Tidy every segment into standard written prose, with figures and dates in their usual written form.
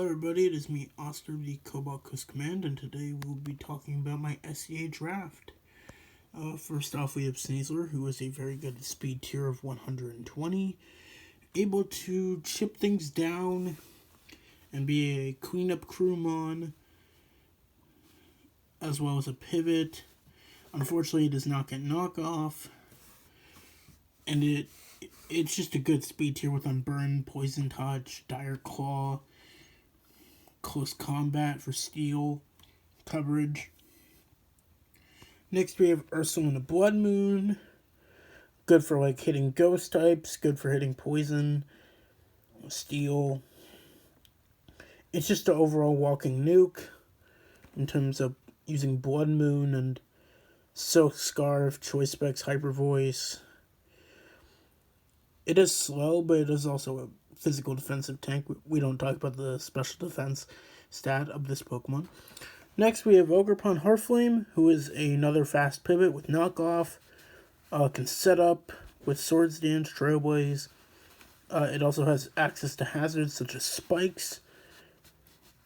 everybody, it is me, Oscar, the Cobalt Coast Command, and today we'll be talking about my Sda Draft. First off, we have Sneasler, who is a very good speed tier of 120, able to chip things down and be a cleanup crewmon, as well as a pivot. Unfortunately, it does not get knockoff, and it's just a good speed tier with Unburn, Poison Touch, Dire Claw, Close Combat for steal coverage. Next we have Ursula the Blood Moon. Good for hitting ghost types, good for hitting poison, steal. It's just an overall walking nuke in terms of using Blood Moon and Silk Scarf, Choice Specs, Hyper Voice. It is slow, but it is also a physical defensive tank. We don't talk about the special defense stat of this Pokemon. Next, we have Ogerpon Heartflame, who is another fast pivot with knockoff. Can set up with Swords Dance, Trailblaze. It also has access to hazards such as spikes.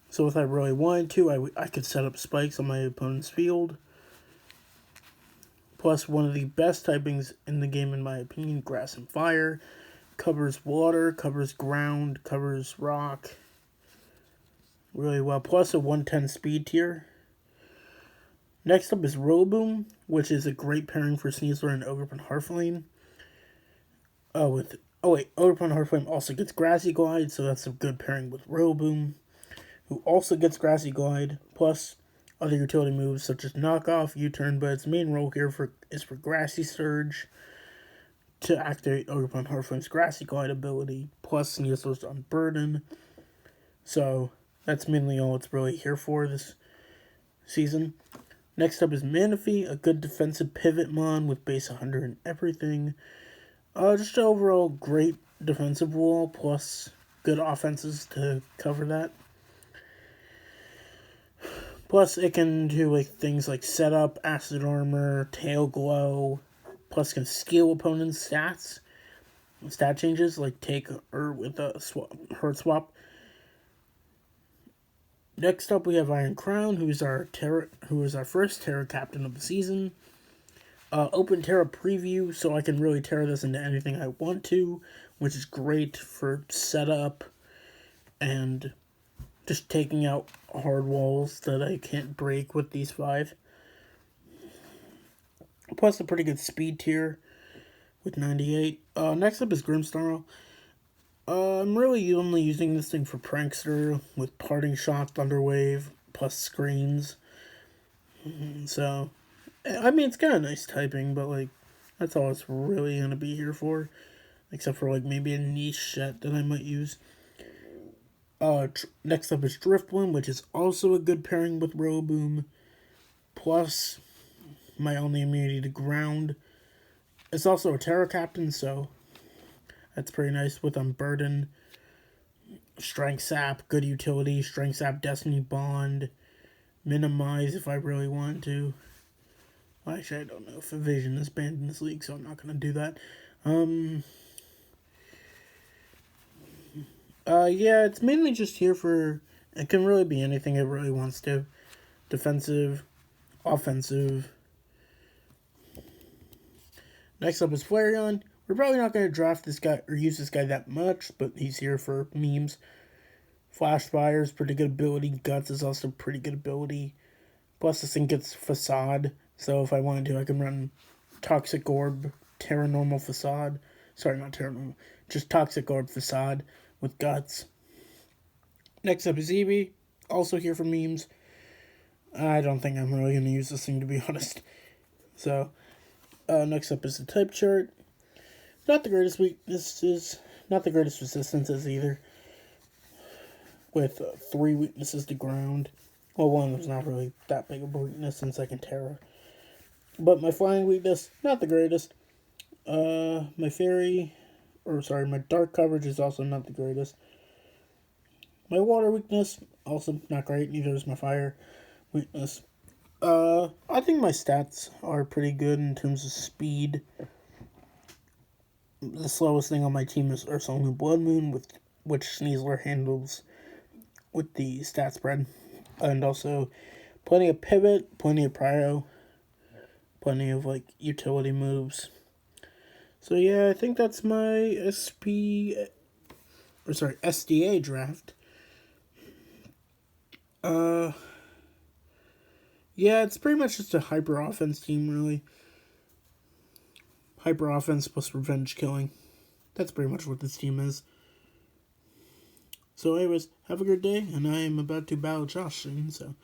So if I really wanted to, I could set up spikes on my opponent's field. Plus, one of the best typings in the game, in my opinion, Grass and Fire. Covers water, covers ground, covers rock really well. Plus a 110 speed tier. Next up is Rillaboom, which is a great pairing for Sneasler and Ogerpon Heartflame. Ogerpon Heartflame also gets Grassy Glide, so that's a good pairing with Rillaboom, who also gets Grassy Glide, plus other utility moves such as Knockoff, U-Turn, but its main role here is for Grassy Surge to activate Ogerpon Heartflame's Grassy Glide ability, plus Sneasler's Unburden. So that's mainly all it's really here for this season. Next up is Manaphy, a good defensive pivot mon with base 100 and everything. Just an overall great defensive wall, plus good offenses to cover that. Plus it can do things like Setup, Acid Armor, Tail Glow. Plus can steal opponents' stat changes like take or with a hurt swap. Next up we have Iron Crown, who is our first Terra captain of the season. Open Terra preview, so I can really Terra this into anything I want to, which is great for setup and just taking out hard walls that I can't break with these 5. Plus a pretty good speed tier with 98. Next up is Grimmsnarl. I'm really only using this thing for Prankster with Parting Shot, Thunderwave, plus screens. So, I mean, it's kind of nice typing, but that's all it's really going to be here for. Except for maybe a niche set that I might use. Next up is Driftbloom, which is also a good pairing with Rillaboom. Plus my only immunity to ground. It's also a Terra captain, so that's pretty nice with Unburden. Strength Sap, good utility. Strength Sap, Destiny Bond. Minimize if I really want to. Well, actually, I don't know if Evasion is banned in this league, so I'm not going to do that. Yeah, it's mainly just here for... It can really be anything it really wants to. Defensive, offensive. Next up is Flareon. We're probably not going to draft this guy or use this guy that much, but he's here for memes. Flash Fire is pretty good ability. Guts is also pretty good ability. Plus this thing gets Facade, so if I wanted to, I can run Toxic Orb, Terra Normal Facade. Sorry, not Terra Normal. Just Toxic Orb Facade with Guts. Next up is Eevee. Also here for memes. I don't think I'm really going to use this thing, to be honest. So, next up is the type chart. Not the greatest weaknesses, not the greatest resistances either. With 3 weaknesses to ground. Well, one was not really that big of a weakness since I can Terra. But my flying weakness, not the greatest. My dark coverage is also not the greatest. My water weakness, also not great, neither is my fire weakness. I think my stats are pretty good in terms of speed. The slowest thing on my team is Ursula Blood Moon, with which Sneasler handles with the stat spread. And also plenty of pivot, plenty of prio, plenty of like utility moves. So yeah, I think that's my SDA draft. Yeah, it's pretty much just a hyper offense team, really. Hyper offense plus revenge killing. That's pretty much what this team is. So anyways, have a good day, and I am about to battle Josh soon, so